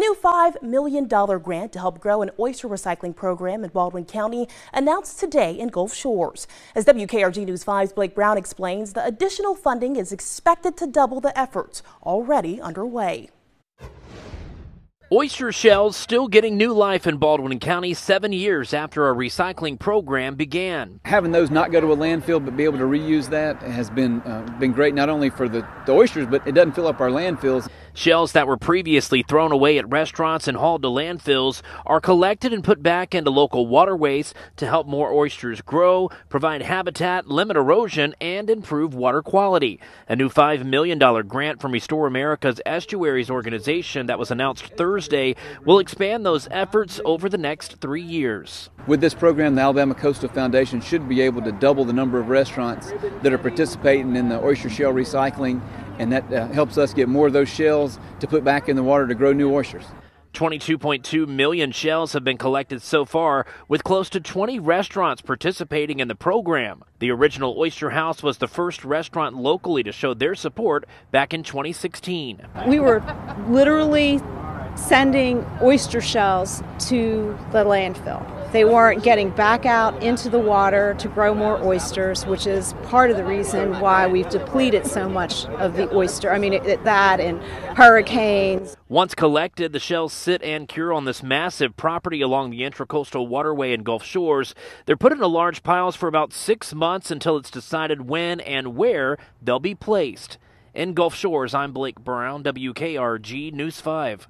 new $5 million grant to help grow an oyster recycling program in Baldwin County announced today in Gulf Shores. As WKRG News 5's Blake Brown explains, the additional funding is expected to double the efforts already underway. Oyster shells still getting new life in Baldwin County 7 years after a recycling program began. Having those not go to a landfill but be able to reuse that has been great, not only for the oysters, but it doesn't fill up our landfills. Shells that were previously thrown away at restaurants and hauled to landfills are collected and put back into local waterways to help more oysters grow, provide habitat, limit erosion, and improve water quality. A new $5 million grant from Restore America's Estuaries organization that was announced Thursday will expand those efforts over the next 3 years. With this program, the Alabama Coastal Foundation should be able to double the number of restaurants that are participating in the oyster shell recycling, and that helps us get more of those shells to put back in the water to grow new oysters. 22.2 million shells have been collected so far, with close to 20 restaurants participating in the program. The original Oyster House was the first restaurant locally to show their support back in 2016. We were literally sending oyster shells to the landfill. They weren't getting back out into the water to grow more oysters, which is part of the reason why we've depleted so much of the oyster. I mean, that and hurricanes. Once collected, the shells sit and cure on this massive property along the Intracoastal Waterway in Gulf Shores. They're put into large piles for about 6 months until it's decided when and where they'll be placed. In Gulf Shores, I'm Blake Brown, WKRG News 5.